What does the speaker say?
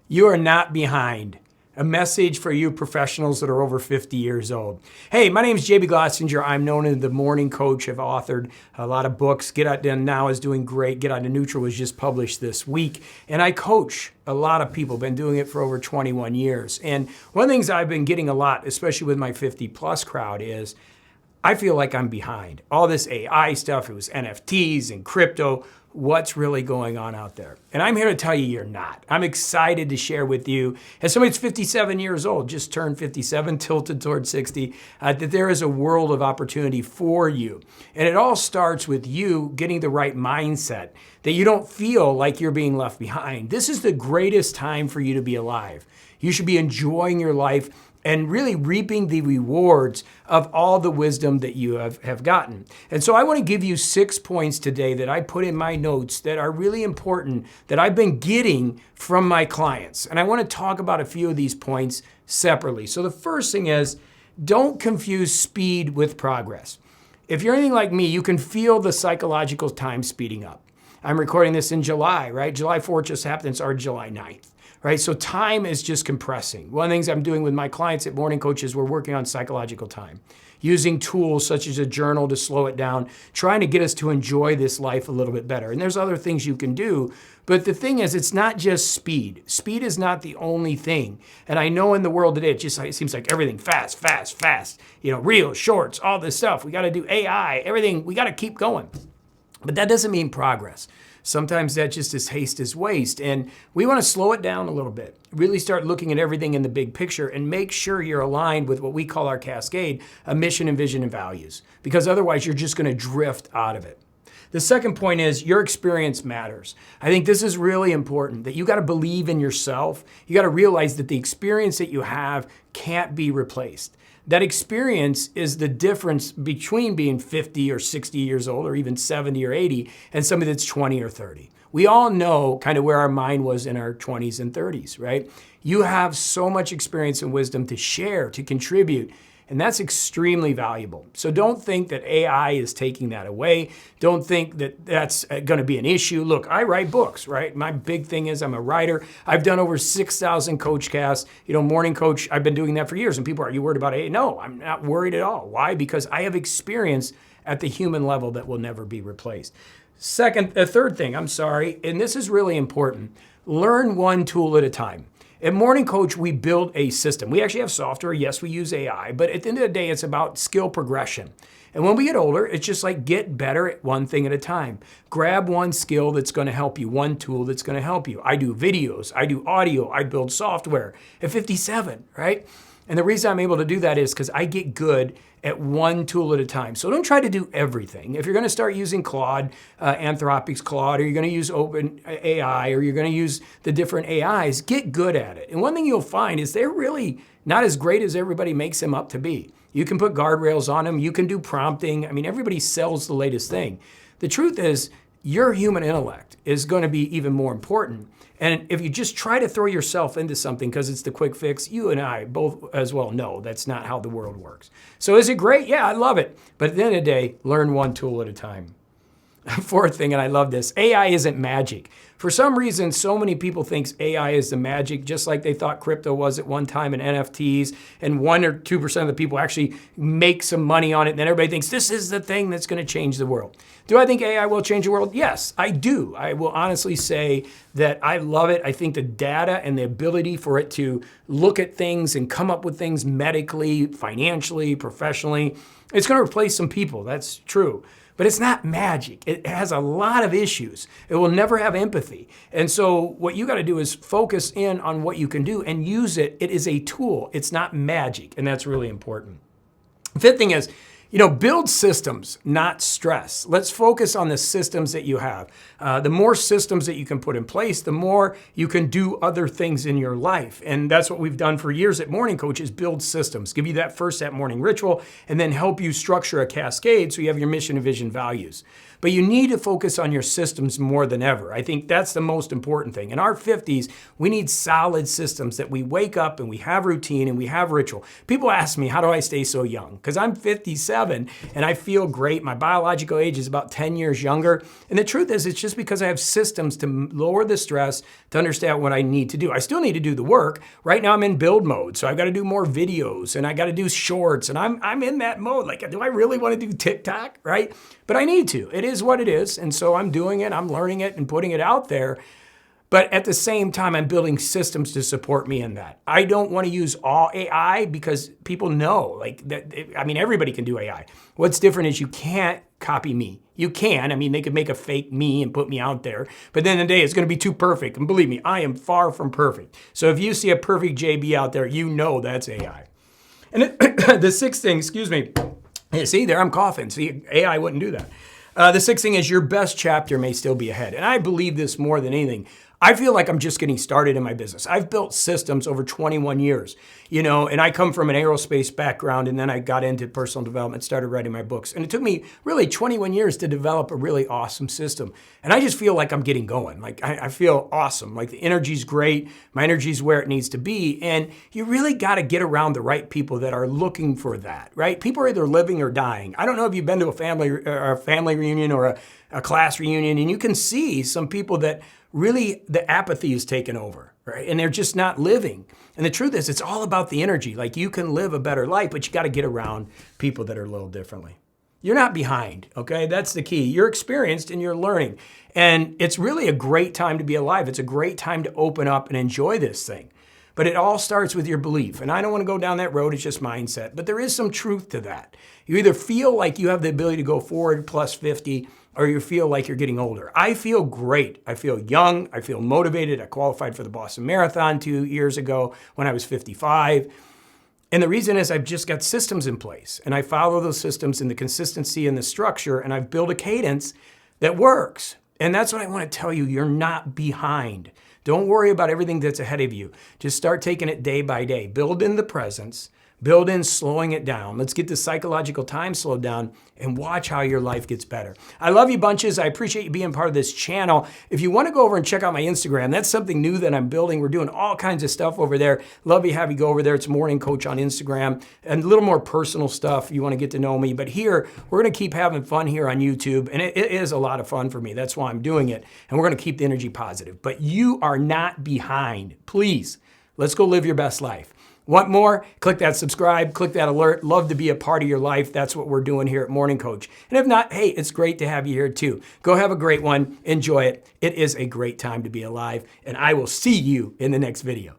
You are not behind. A message for you professionals that are over 50 years old. Hey, my name is JB Glossinger. I'm known as the Morning Coach. I've authored a lot of books. Get Out Done Now is doing great. Get Out to Neutral was just published this week. And I coach a lot of people. Been doing it for over 21 years. And one of the things I've been getting a lot, especially with my 50 plus crowd, is I feel like I'm behind. All this AI stuff, it was NFTs and crypto. What's really going on out there? And I'm here to tell you you're not. I'm excited to share with you, as somebody that's 57 years old, just turned 57, tilted towards 60, that there is a world of opportunity for you. And it all starts with you getting the right mindset, that you don't feel like you're being left behind. This is the greatest time for you to be alive. You should be enjoying your life and really reaping the rewards of all the wisdom that you have gotten. And so I want to give you 6 points today that I put in my notes that are really important that I've been getting from my clients. And I want to talk about a few of these points separately. So the first thing is, don't confuse speed with progress. If you're anything like me, you can feel the psychological time speeding up. I'm recording this in July, right? July 4th just happened, it's our July 9th. Right? So time is just compressing. One of the things I'm doing with my clients at Morning Coach is we're working on psychological time, using tools such as a journal to slow it down, trying to get us to enjoy this life a little bit better. And there's other things you can do, but the thing is, it's not just speed. Speed is not the only thing. And I know in the world today, it seems like everything fast, fast, fast. You know, reels, shorts, all this stuff. We got to do AI, everything. We got to keep going. But that doesn't mean progress. Sometimes that just is haste is waste. And we want to slow it down a little bit, really start looking at everything in the big picture and make sure you're aligned with what we call our cascade, a mission and vision and values, because otherwise you're just going to drift out of it. The second point is your experience matters. I think this is really important, that you got to believe in yourself. You got to realize that the experience that you have can't be replaced. That experience is the difference between being 50 or 60 years old or even 70 or 80 and somebody that's 20 or 30. We all know kind of where our mind was in our 20s and 30s, right? You have so much experience and wisdom to share, to contribute, and that's extremely valuable. So don't think that AI is taking that away. Don't think that that's going to be an issue. Look, I write books, right? My big thing is I'm a writer. I've done over 6,000 coach casts. You know, Morning Coach, I've been doing that for years. And people are you worried about AI? No, I'm not worried at all. Why? Because I have experience at the human level that will never be replaced. Third thing, and this is really important. Learn one tool at a time. At Morning Coach, we build a system. We actually have software. Yes, we use AI, but at the end of the day, it's about skill progression. And when we get older, it's just like get better at one thing at a time. Grab one skill that's going to help you, one tool that's going to help you. I do videos, I do audio, I build software at 57, right? And the reason I'm able to do that is because I get good at one tool at a time. So don't try to do everything. If you're going to start using Claude, Anthropic's Claude, or you're going to use Open AI, or you're going to use the different AIs, get good at it. And one thing you'll find is they're really not as great as everybody makes them up to be. You can put guardrails on them. You can do prompting. I mean, everybody sells the latest thing. The truth is, your human intellect is going to be even more important. And if you just try to throw yourself into something because it's the quick fix, you and I both as well know that's not how the world works. So is it great? Yeah, I love it. But at the end of the day, learn one tool at a time. Fourth thing, and I love this, AI isn't magic. For some reason, so many people think AI is the magic, just like they thought crypto was at one time and NFTs, and 1 or 2% of the people actually make some money on it, and then everybody thinks this is the thing that's going to change the world. Do I think AI will change the world? Yes, I do. I will honestly say that I love it. I think the data and the ability for it to look at things and come up with things medically, financially, professionally, it's going to replace some people. That's true. But it's not magic. It has a lot of issues. It will never have empathy. And so what you got to do is focus in on what you can do and use it. It is a tool. It's not magic. And that's really important. Fifth thing is, build systems, not stress. Let's focus on the systems that you have. The more systems that you can put in place, the more you can do other things in your life. And that's what we've done for years at Morning Coach is build systems. Give you that morning ritual and then help you structure a cascade so you have your mission and vision values. but you need to focus on your systems more than ever. I think that's the most important thing. In our 50s, we need solid systems that we wake up and we have routine and we have ritual. People ask me, how do I stay so young? Because I'm 57 and I feel great. My biological age is about 10 years younger. And the truth is, it's just because I have systems to lower the stress, to understand what I need to do. I still need to do the work. Right now I'm in build mode, so I've got to do more videos and I got to do shorts, and I'm in that mode. Like, do I really want to do TikTok, right? But I need to. It is what it is, and so I'm doing it, I'm learning it and putting it out there. But at the same time, I'm building systems to support me in that. I don't want to use all AI because people know, like, that. I mean, everybody can do AI. What's different is you can't copy me. You can. I mean, they could make a fake me and put me out there, but then the day it's going to be too perfect. And believe me, I am far from perfect. So if you see a perfect JB out there, you know that's AI. And the sixth thing, excuse me, see there, I'm coughing. See, AI wouldn't do that. The sixth thing is your best chapter may still be ahead. And I believe this more than anything. I feel like I'm just getting started in my business. I've built systems over 21 years, and I come from an aerospace background, and then I got into personal development, started writing my books. And it took me really 21 years to develop a really awesome system. And I just feel like I'm getting going. Like, I feel awesome. Like, the energy's great. My energy's where it needs to be. And you really got to get around the right people that are looking for that, right? People are either living or dying. I don't know if you've been to a family reunion or a class reunion, and you can see some people that really the apathy is taken over, right? And they're just not living. And the truth is, it's all about the energy. Like, you can live a better life, but you got to get around people that are a little differently. You're not behind, okay? That's the key. You're experienced and you're learning. And it's really a great time to be alive. It's a great time to open up and enjoy this thing. But it all starts with your belief. And I don't want to go down that road. It's just mindset. But there is some truth to that. You either feel like you have the ability to go forward plus 50, or you feel like you're getting older. I feel great. I feel young. I feel motivated. I qualified for the Boston Marathon 2 years ago when I was 55. And the reason is I've just got systems in place. And I follow those systems in the consistency and the structure. And I've built a cadence that works. And that's what I want to tell you. You're not behind. Don't worry about everything that's ahead of you. Just start taking it day by day. Build in the presence. Build in slowing it down. Let's get the psychological time slowed down and watch how your life gets better. I love you bunches. I appreciate you being part of this channel. If you want to go over and check out my Instagram, that's something new that I'm building. We're doing all kinds of stuff over there. Love you, have you go over there. It's MorningCoach on Instagram, and a little more personal stuff. You want to get to know me. But here, we're going to keep having fun here on YouTube, and it is a lot of fun for me. That's why I'm doing it, and we're going to keep the energy positive. But you are not behind. Please, let's go live your best life. Want more? Click that subscribe, click that alert. Love to be a part of your life. That's what we're doing here at Morning Coach. And if not, hey, it's great to have you here too. Go have a great one. Enjoy it. It is a great time to be alive. And I will see you in the next video.